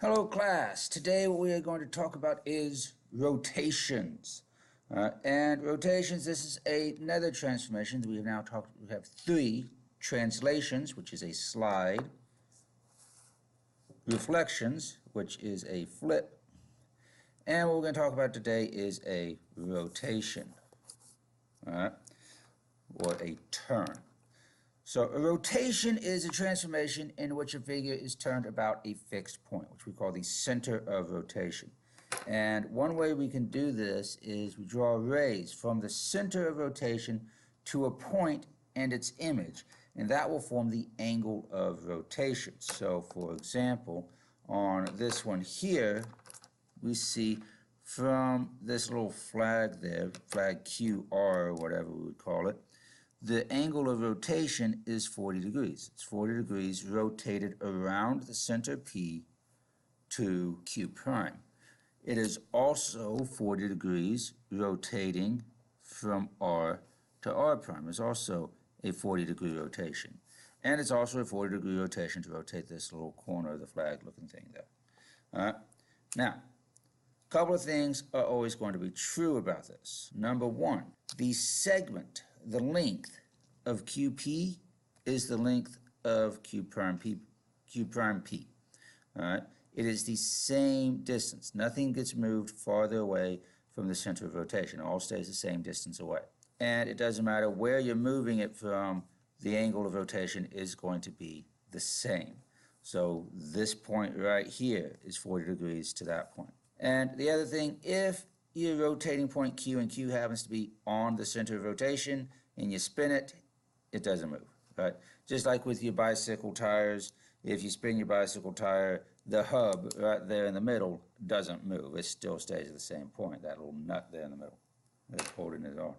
Hello class, today what we are going to talk about is rotations. And rotations, this is another transformation. We have three: translations, which is a slide; reflections, which is a flip; and what we're going to talk about today is a rotation, or a turn. So a rotation is a transformation in which a figure is turned about a fixed point, which we call the center of rotation. And one way we can do this is we draw rays from the center of rotation to a point and its image, and that will form the angle of rotation. So for example, on this one here, we see from this little flag there, flag QR or whatever we would call it, the angle of rotation is 40 degrees. It's 40 degrees rotated around the center P to Q prime. It is also 40 degrees rotating from R to R prime. It's also a 40-degree rotation. And it's also a 40-degree rotation to rotate this little corner of the flag looking thing there. All right. Now, a couple of things are always going to be true about this. Number one, the segment, the length of QP is the length of Q prime P. All right? It is the same distance. Nothing gets moved farther away from the center of rotation. It all stays the same distance away. And it doesn't matter where you're moving it from, the angle of rotation is going to be the same. So this point right here is 40 degrees to that point. And the other thing, if your rotating point Q and Q happens to be on the center of rotation and you spin it, it doesn't move, right? Just like with your bicycle tires, if you spin your bicycle tire, the hub right there in the middle doesn't move. It still stays at the same point, that little nut there in the middle that's holding it on.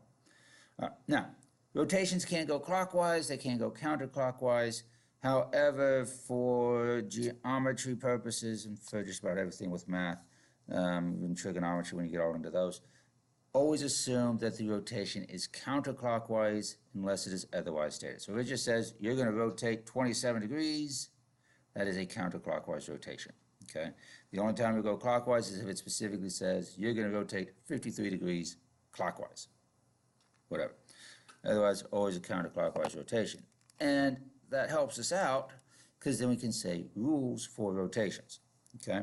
Now, rotations can go clockwise, they can go counterclockwise. However, for geometry purposes and for just about everything with math, in trigonometry when you get all into those, always assume that the rotation is counterclockwise unless it is otherwise stated. So if it just says you're going to rotate 27 degrees, that is a counterclockwise rotation. Okay. The only time we go clockwise is if it specifically says you're going to rotate 53 degrees clockwise. Whatever. Otherwise, always a counterclockwise rotation. And that helps us out because then we can say rules for rotations. Okay.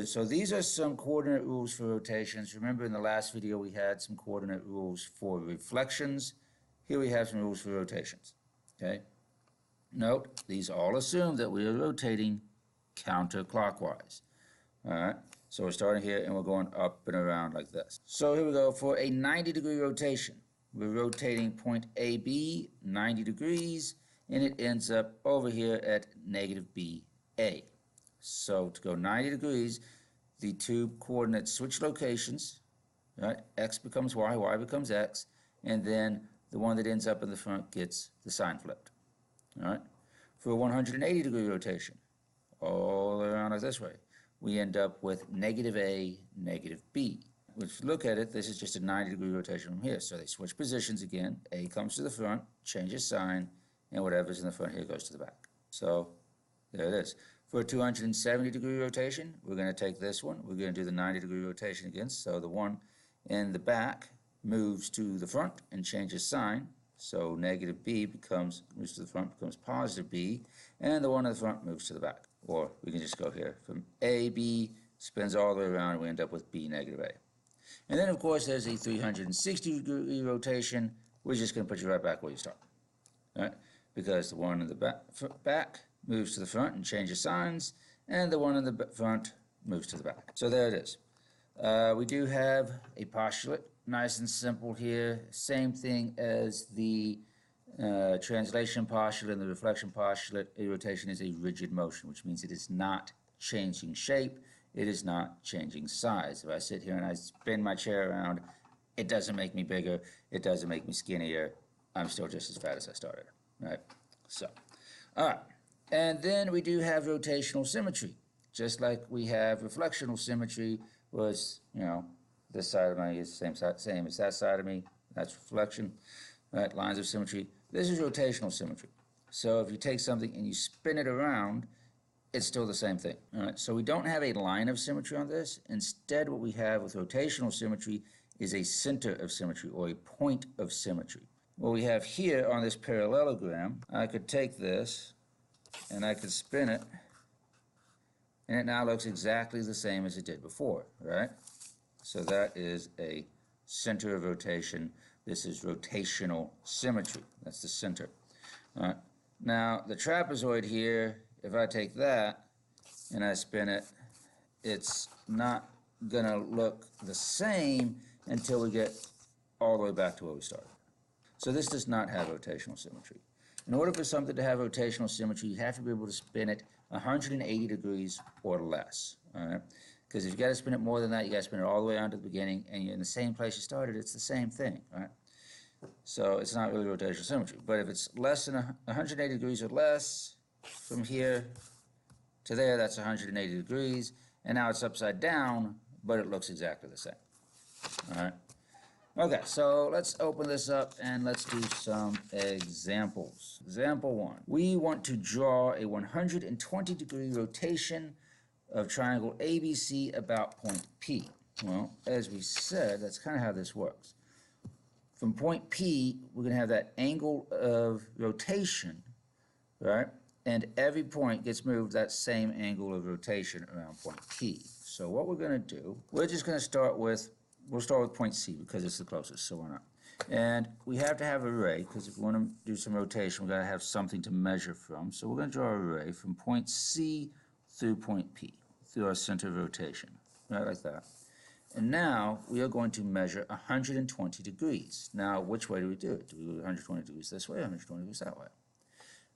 So these are some coordinate rules for rotations. Remember in the last video we had some coordinate rules for reflections. Here we have some rules for rotations. Okay. Note, these all assume that we are rotating counterclockwise. All right. So we're starting here and we're going up and around like this. So here we go. For a 90-degree rotation, we're rotating point AB 90 degrees and it ends up over here at negative BA. So to go 90 degrees, the two coordinates switch locations, right? X becomes Y, Y becomes X, and then the one that ends up in the front gets the sign flipped. All right? For a 180-degree rotation, all around us this way, we end up with negative A, negative B. If you look at it, this is just a 90-degree rotation from here. So they switch positions again. A comes to the front, changes sign, and whatever's in the front here goes to the back. So there it is. For a 270-degree rotation, we're going to take this one. We're going to do the 90-degree rotation again. So the one in the back moves to the front and changes sign. So negative B moves to the front, becomes positive B. And the one in the front moves to the back. Or we can just go here from A, B, spins all the way around, and we end up with B, negative A. And then, of course, there's a 360-degree rotation. We're just going to put you right back where you start. All right? Because the one in the back moves to the front and changes signs, and the one in the front moves to the back. So there it is. We do have a postulate, nice and simple here. Same thing as the translation postulate and the reflection postulate. A rotation is a rigid motion, which means it is not changing shape. It is not changing size. If I sit here and I spin my chair around, it doesn't make me bigger. It doesn't make me skinnier. I'm still just as fat as I started. Right? So, all right. And then we do have rotational symmetry. Just like we have reflectional symmetry was, this side of me is the same as that side of me. That's reflection. Right? Lines of symmetry. This is rotational symmetry. So if you take something and you spin it around, it's still the same thing. All right, so we don't have a line of symmetry on this. Instead, what we have with rotational symmetry is a center of symmetry, or a point of symmetry. What we have here on this parallelogram, I could take this and I could spin it, and it now looks exactly the same as it did before, right? So that is a center of rotation. This is rotational symmetry. That's the center. All right. Now, the trapezoid here, if I take that and I spin it, it's not going to look the same until we get all the way back to where we started. So this does not have rotational symmetry. In order for something to have rotational symmetry, you have to be able to spin it 180 degrees or less. All right? Because if you got to spin it more than that, you got to spin it all the way on to the beginning, and you're in the same place you started, it's the same thing. Right? So it's not really rotational symmetry. But if it's less than 180 degrees or less, from here to there, that's 180 degrees. And now it's upside down, but it looks exactly the same. All right. Okay, so let's open this up and let's do some examples. Example 1. We want to draw a 120-degree rotation of triangle ABC about point P. Well, as we said, that's kind of how this works. From point P, we're going to have that angle of rotation, right? And every point gets moved that same angle of rotation around point P. So what we're going to do, we're just going to start with, we'll start with point C because it's the closest, so why not? And we have to have a ray, because if we want to do some rotation, we've got to have something to measure from. So we're going to draw a ray from point C through point P, through our center of rotation, right, like that. And now we are going to measure 120 degrees. Now, which way do we do it? Do we do 120 degrees this way or 120 degrees that way?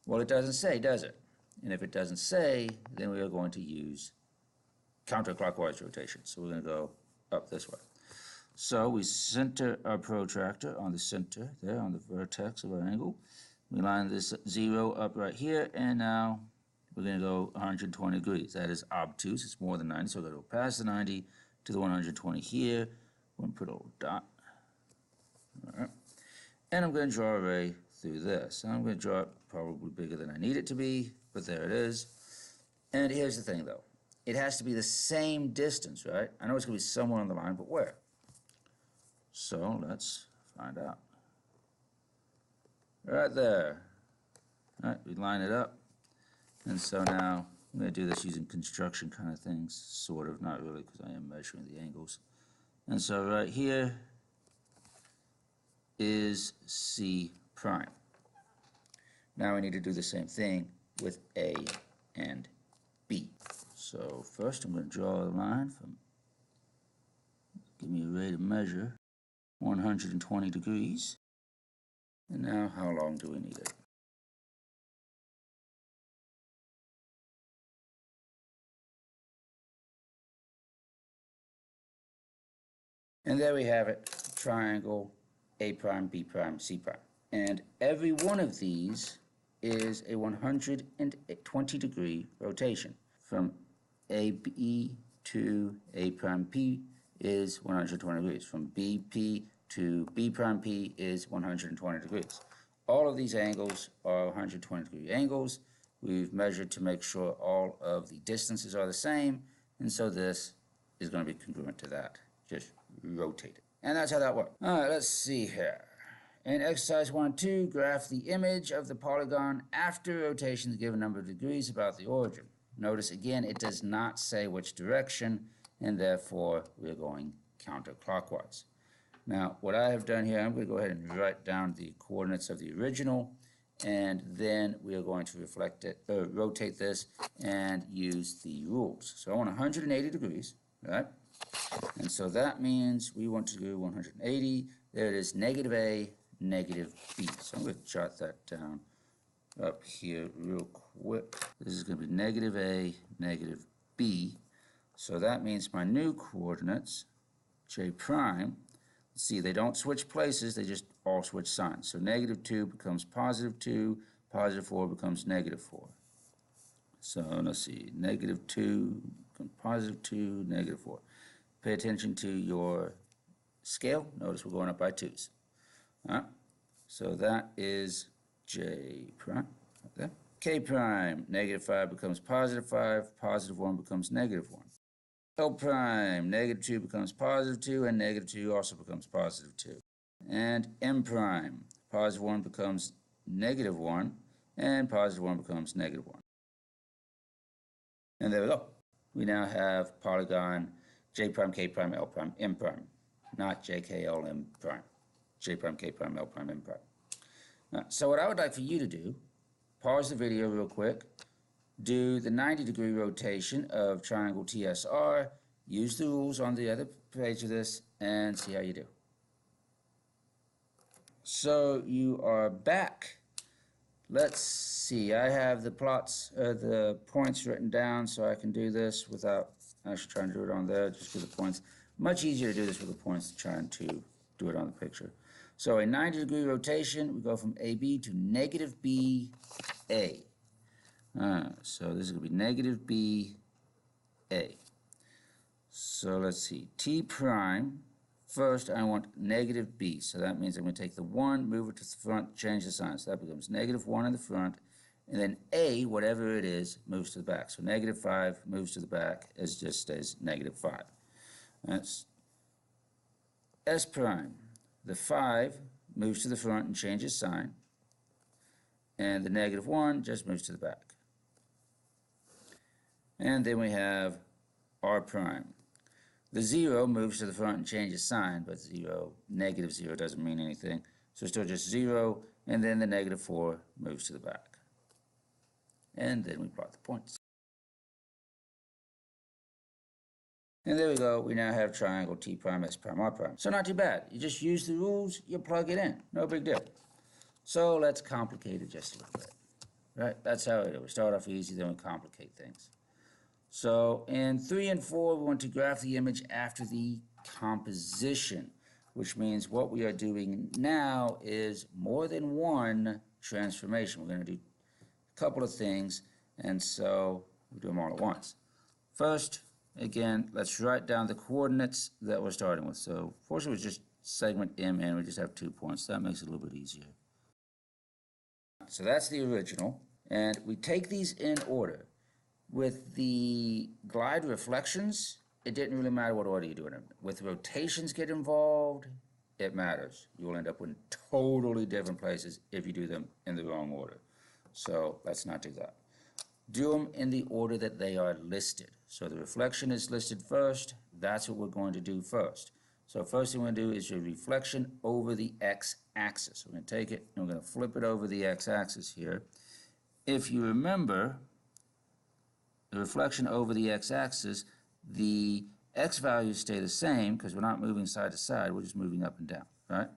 Well, it doesn't say, does it? And if it doesn't say, then we are going to use counterclockwise rotation. So we're going to go up this way. So we center our protractor on the center, there on the vertex of our angle. We line this 0 up right here, and now we're going to go 120 degrees. That is obtuse. It's more than 90, so we're going to go past the 90 to the 120 here. We're going to put a little dot. All right. And I'm going to draw a ray through this. And I'm going to draw it probably bigger than I need it to be, but there it is. And here's the thing, though. It has to be the same distance, right? I know it's going to be somewhere on the line, but where? So let's find out. Right there. All right, we line it up. And so now I'm going to do this using construction kind of things, sort of, not really, because I am measuring the angles. And so right here is C prime. Now we need to do the same thing with A and B. So first I'm going to draw a line from, give me a ray to measure, 120 degrees. And now how long do we need it? And there we have it, triangle A prime, B prime, C prime. And every one of these is a 120 degree rotation. From AB to A prime P is 120 degrees. From BP to B prime P is 120 degrees. All of these angles are 120 degree angles. We've measured to make sure all of the distances are the same, and so this is going to be congruent to that. Just rotate it. And that's how that works. All right, let's see here. In exercise 1-2, graph the image of the polygon after rotation the given number of degrees about the origin. Notice again, it does not say which direction, and therefore we're going counterclockwise. Now, what I have done here, I'm going to go ahead and write down the coordinates of the original, and then we are going to rotate this and use the rules. So I want 180 degrees, right? And so that means we want to do 180. There it is, negative A, negative B. So I'm going to jot that down up here real quick. This is going to be negative A, negative B. So that means my new coordinates, J prime, see, they don't switch places, they just all switch signs. So negative 2 becomes positive 2, positive 4 becomes negative 4. So let's see, negative 2 becomes positive 2, negative 4. Pay attention to your scale. Notice we're going up by 2's. All right. So that is J prime, right there. K prime, negative 5 becomes positive 5, positive 1 becomes negative 1. L prime, negative 2 becomes positive 2, and negative 2 also becomes positive 2. And M prime, positive 1 becomes negative 1, and positive 1 becomes negative 1. And there we go. We now have polygon J prime, K prime, L prime, M prime, not J, K, L, M prime. J prime, K prime, L prime, M prime. So what I would like for you to do, pause the video real quick, do the 90-degree rotation of triangle TSR, use the rules on the other page of this, and see how you do. So you are back. Let's see, I have the the points written down so I can do this without actually trying to do it on there, just do the points. Much easier to do this with the points than trying to do it on the picture. So a 90-degree rotation, we go from AB to negative BA. So this is going to be negative BA. So let's see, T prime, first I want negative B, so that means I'm going to take the 1, move it to the front, change the sign, so that becomes negative 1 in the front, and then A, whatever it is, moves to the back. So negative 5 moves to the back, it just stays negative 5. That's S prime. The 5 moves to the front and changes sign, and the negative 1 just moves to the back. And then we have R prime. The 0 moves to the front and changes sign, but negative 0 doesn't mean anything. So it's still just 0, and then the negative 4 moves to the back. And then we plot the points. And there we go, we now have triangle T prime, S prime, R prime. So not too bad. You just use the rules, you plug it in. No big deal. So let's complicate it just a little bit. Right? That's how we do it. We start off easy, then we complicate things. So in 3 and 4, we want to graph the image after the composition, which means what we are doing now is more than one transformation. We're going to do a couple of things, and so we do them all at once. First, again, let's write down the coordinates that we're starting with. So first it was just segment MN, we just have 2 points. That makes it a little bit easier. So that's the original, and we take these in order. With the glide reflections, it didn't really matter what order you do it in. With rotations get involved, it matters. You'll end up in totally different places if you do them in the wrong order. So let's not do that. Do them in the order that they are listed. So the reflection is listed first. That's what we're going to do first. So first thing we're going to do is your reflection over the x-axis. We're going to take it and we're going to flip it over the x-axis here. If you remember, the reflection over the x-axis, the x values stay the same because we're not moving side to side, we're just moving up and down, right?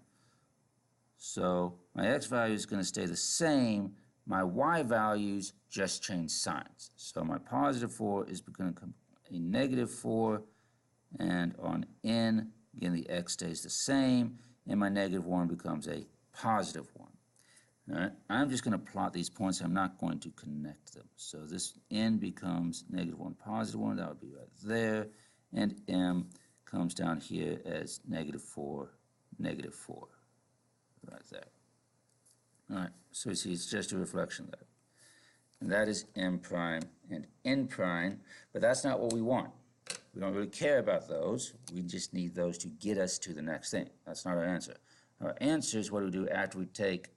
So my x value is going to stay the same, my y values just change signs. So my positive 4 is going to become a negative 4, and on n, again the x stays the same, and my negative 1 becomes a positive 1. All right, I'm just going to plot these points. I'm not going to connect them. So this n becomes negative 1, positive 1. That would be right there. And m comes down here as negative 4, negative 4. Right there. All right, so you see it's just a reflection there. And that is m prime and n prime, but that's not what we want. We don't really care about those. We just need those to get us to the next thing. That's not our answer. Our answer is what we do after we take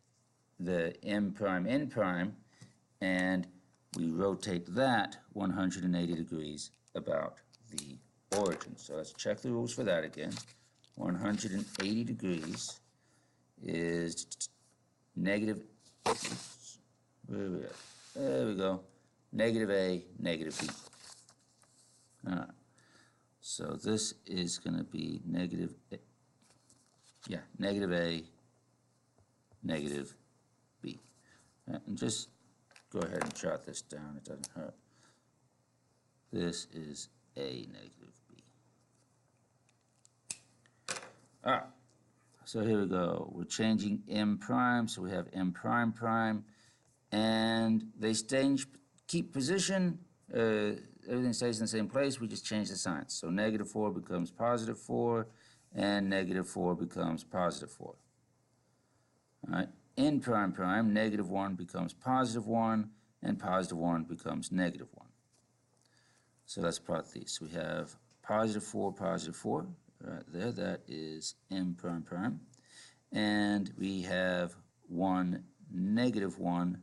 the m prime, n prime, and we rotate that 180 degrees about the origin. So let's check the rules for that again. 180 degrees is negative, where are we at? There we go, negative A, negative B. All right. So this is going to be negative A, negative A, negative B. And just go ahead and jot this down, it doesn't hurt. This is A, negative B. All right, so here we go. We're changing m prime, so we have m prime prime, and they keep position, everything stays in the same place, we just change the signs. So negative 4 becomes positive 4, and negative 4 becomes positive 4. All right. N prime prime, negative 1 becomes positive 1, and positive 1 becomes negative 1. So let's plot these. We have positive 4, right there. That is m prime prime. And we have 1, negative 1,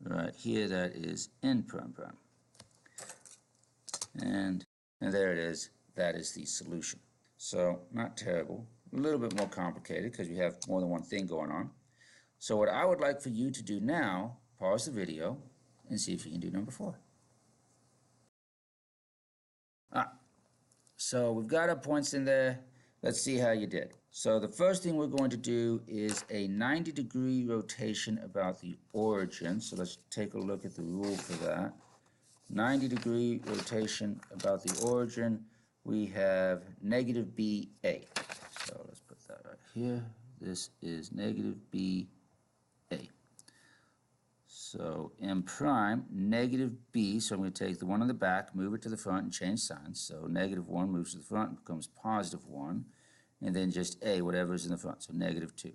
right here. That is n prime prime. And there it is. That is the solution. So not terrible. A little bit more complicated because we have more than one thing going on. So what I would like for you to do now, pause the video and see if you can do number 4. So we've got our points in there. Let's see how you did. So the first thing we're going to do is a 90-degree rotation about the origin. So let's take a look at the rule for that. 90-degree rotation about the origin. We have negative BA. So let's put that right here. This is negative BA. So m prime, negative b, so I'm going to take the one on the back, move it to the front, and change signs. So negative 1 moves to the front and becomes positive 1. And then just a, whatever is in the front, so negative 2.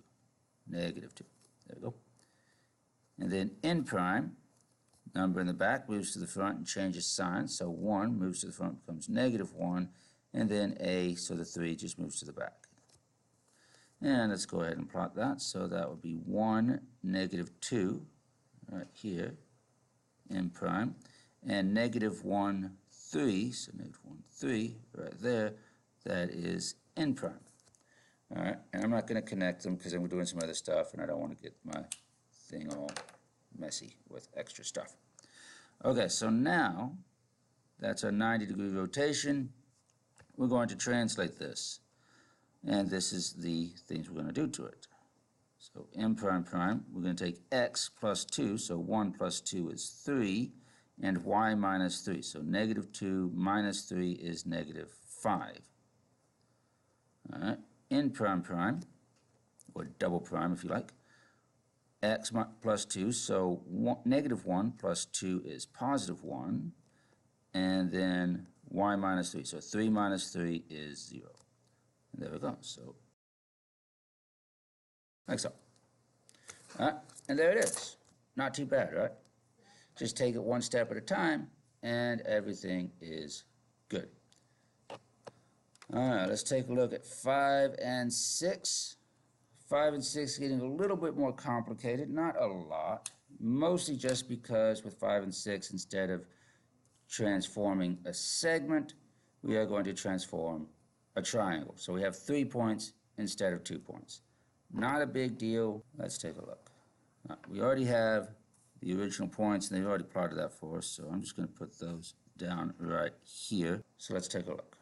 Negative 2. There we go. And then n prime, number in the back, moves to the front and changes signs. So 1 moves to the front, becomes negative 1. And then a, so the 3 just moves to the back. And let's go ahead and plot that. So that would be 1, negative 2. Right here, m prime, and negative 1, 3, so negative 1, 3, right there, that is n prime. All right, and I'm not going to connect them because I'm doing some other stuff, and I don't want to get my thing all messy with extra stuff. Okay, so now, that's our 90-degree rotation. We're going to translate this, and this is the things we're going to do to it. So m prime prime, we're going to take x plus 2, so 1 plus 2 is 3, and y minus 3. So negative 2 minus 3 is negative 5. All right, n prime prime, or double prime if you like, x plus 2, so negative 1 plus 2 is positive 1, and then y minus 3. So 3 minus 3 is 0. And there we go. So like so. All right, and there it is. Not too bad, right? Just take it one step at a time, and everything is good. All right, let's take a look at 5 and 6. 5 and 6 getting a little bit more complicated, not a lot. Mostly just because with 5 and 6, instead of transforming a segment, we are going to transform a triangle. So we have 3 points instead of 2 points. Not a big deal. Let's take a look. We already have the original points, and they've already plotted that for us, so I'm just going to put those down right here. So let's take a look.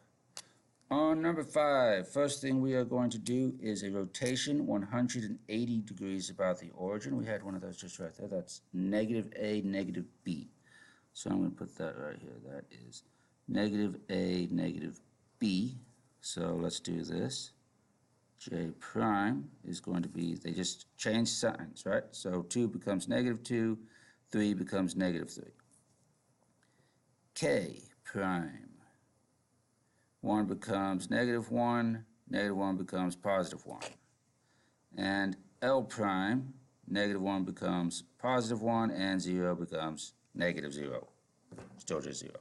On number 5, first thing we are going to do is a rotation 180 degrees about the origin. We had one of those just right there. That's negative A, negative B. So I'm going to put that right here. That is negative A, negative B. So let's do this. J prime is going to be, they just change signs, right? So 2 becomes negative 2, 3 becomes negative 3. K prime, 1 becomes negative 1, negative 1 becomes positive 1. And L prime, negative 1 becomes positive 1, and 0 becomes negative 0. Still just 0.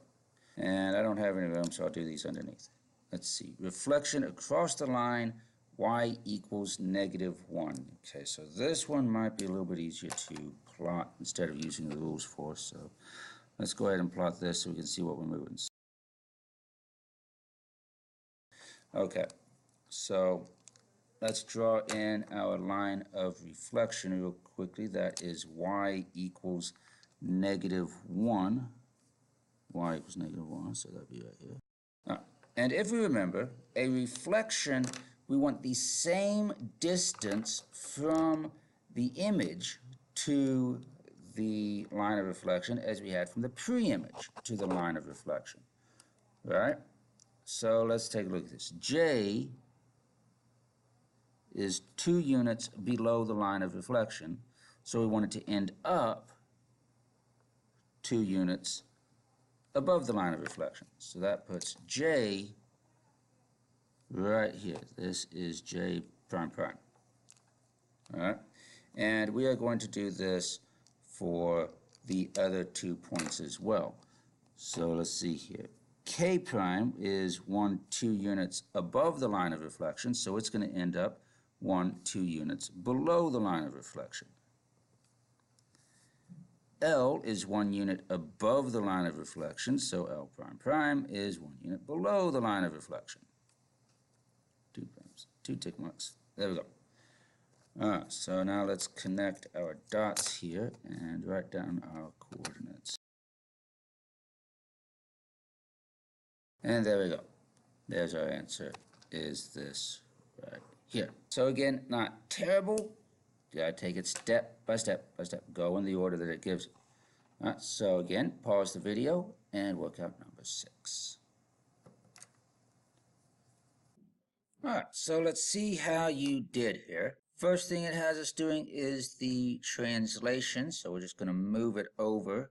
And I don't have any room, so I'll do these underneath. Let's see. Reflection across the line, y equals negative 1. Okay, so this one might be a little bit easier to plot instead of using the rules for. So let's go ahead and plot this so we can see what we're moving. Okay, so let's draw in our line of reflection real quickly. That is y equals negative 1. Y equals negative 1, so that'll be right here. And if we remember, a reflection, we want the same distance from the image to the line of reflection as we had from the pre-image to the line of reflection, right? So let's take a look at this. J is 2 units below the line of reflection, so we want it to end up 2 units above the line of reflection. So that puts J right here. This is J prime prime. All right? And we are going to do this for the other 2 points as well. So let's see here. K prime is 1, 2 units above the line of reflection, so it's going to end up 1, 2 units below the line of reflection. L is 1 unit above the line of reflection, so L prime prime is 1 unit below the line of reflection. 2 primes, 2 tick marks. There we go. So now let's connect our dots here and write down our coordinates. And there we go. There's our answer, is this right here. So again, not terrible. You gotta take it step by step by step. Go in the order that it gives you. So again, pause the video and work out number 6. Alright, so let's see how you did here. First thing it has us doing is the translation. So we're just going to move it over.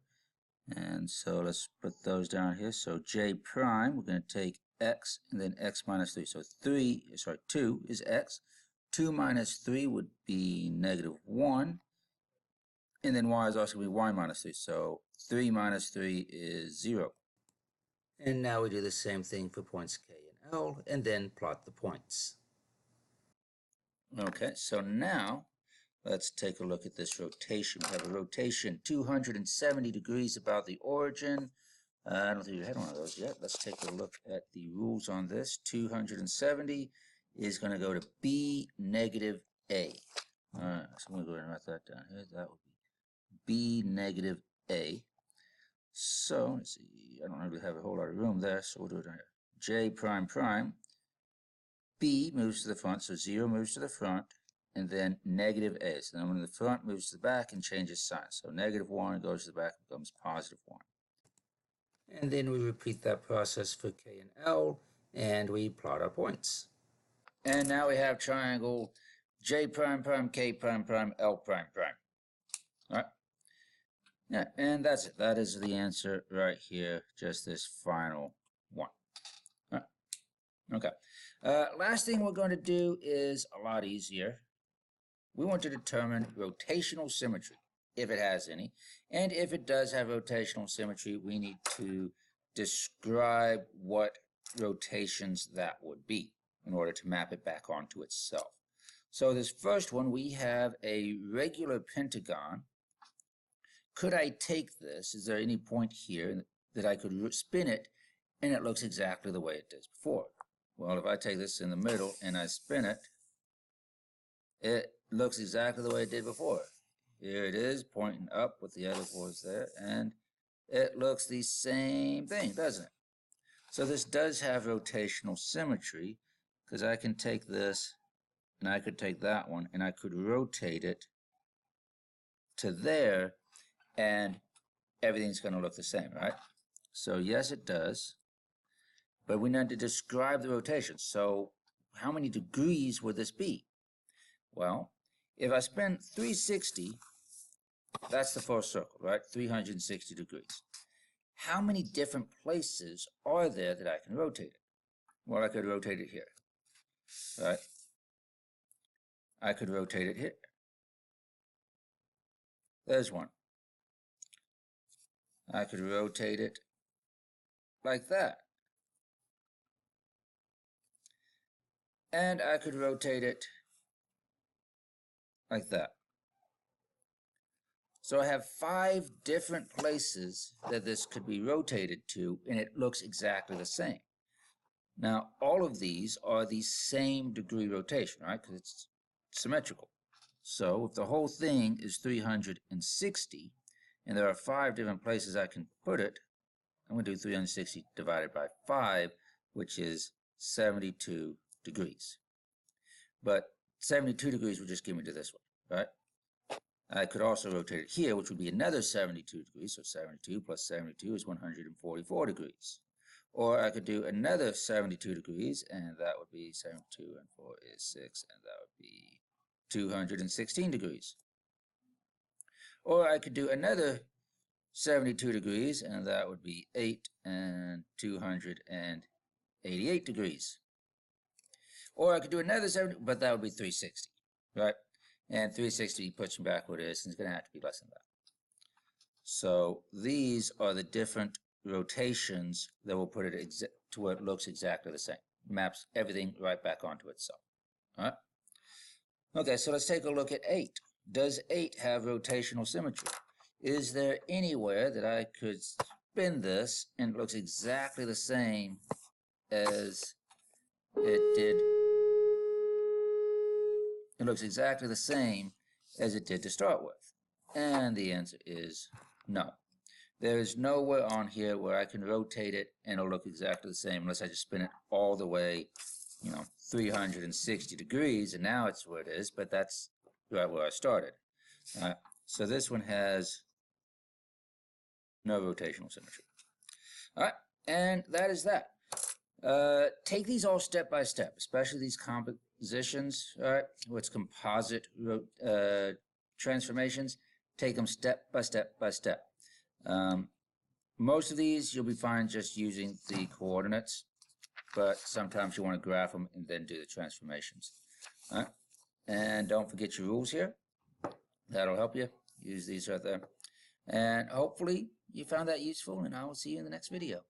And so let's put those down here. So J prime, we're going to take x and then x minus 3. So 2 is x. 2 minus 3 would be negative 1. And then y is also going to be y minus 3. So 3 minus 3 is 0. And now we do the same thing for points K and L, and then plot the points. Okay, so now let's take a look at this rotation. We have a rotation 270 degrees about the origin. I don't think we had one of those yet. Let's take a look at the rules on this. 270 is going to go to B negative A. All right, so I'm going to go ahead and write that down here. That would be B negative A. So, let's see, I don't really have a whole lot of room there, so we'll do it here. J prime prime, B moves to the front, so 0 moves to the front, and then negative A. So then when the front moves to the back and changes sign. So negative 1 goes to the back, becomes positive 1. And then we repeat that process for K and L, and we plot our points. And now we have triangle J prime prime, K prime prime, L prime prime. All right. Yeah, and that's it. That is the answer right here, just this final one. All right. Okay. Last thing we're going to do is a lot easier. We want to determine rotational symmetry, if it has any. And if it does have rotational symmetry, we need to describe what rotations that would be in order to map it back onto itself. So this first one, we have a regular pentagon. Could I take this? Is there any point here that I could spin it and it looks exactly the way it did before? Well, if I take this in the middle and I spin it, it looks exactly the way it did before. Here it is pointing up with the other boys there, and it looks the same thing, doesn't it? So this does have rotational symmetry, because I can take this and I could take that one and I could rotate it to there, and everything's going to look the same, right? So yes, it does. But we need to describe the rotation. So how many degrees would this be? Well, if I spin 360, that's the first circle, right? 360 degrees. How many different places are there that I can rotate it? Well, I could rotate it here, right? I could rotate it here. There's one. I could rotate it like that. And I could rotate it like that. So I have 5 different places that this could be rotated to, and it looks exactly the same. Now, all of these are the same degree rotation, right? Because it's symmetrical. So if the whole thing is 360, and there are 5 different places I can put it, I'm going to do 360 divided by 5, which is 72 degrees. But 72 degrees would just give me to this one, right? I could also rotate it here, which would be another 72 degrees. So 72 plus 72 is 144 degrees. Or I could do another 72 degrees, and that would be 72 and 4 is 6, and that would be 216 degrees. Or I could do another 72 degrees, and that would be 8 and 288 degrees. Or I could do another 70, but that would be 360, right? And 360 puts me back where it is, and it's going to have to be less than that. So these are the different rotations that will put it to where it looks exactly the same. Maps everything right back onto itself. All right. Okay, so let's take a look at 8. Does 8 have rotational symmetry? Is there anywhere that I could spin this and it looks exactly the same as it did? It looks exactly the same as it did to start with. And the answer is no. There is nowhere on here where I can rotate it and it'll look exactly the same unless I just spin it all the way, 360 degrees, and now it's where it is, but that's right where I started. So this one has no rotational symmetry. All right, and that is that. Take these all step by step, especially these compositions, all right, what's composite transformations. Take them step by step by step. Most of these you'll be fine just using the coordinates, but sometimes you want to graph them and then do the transformations. All right? And don't forget your rules here. That'll help you. Use these right there. And hopefully you found that useful, and I will see you in the next video.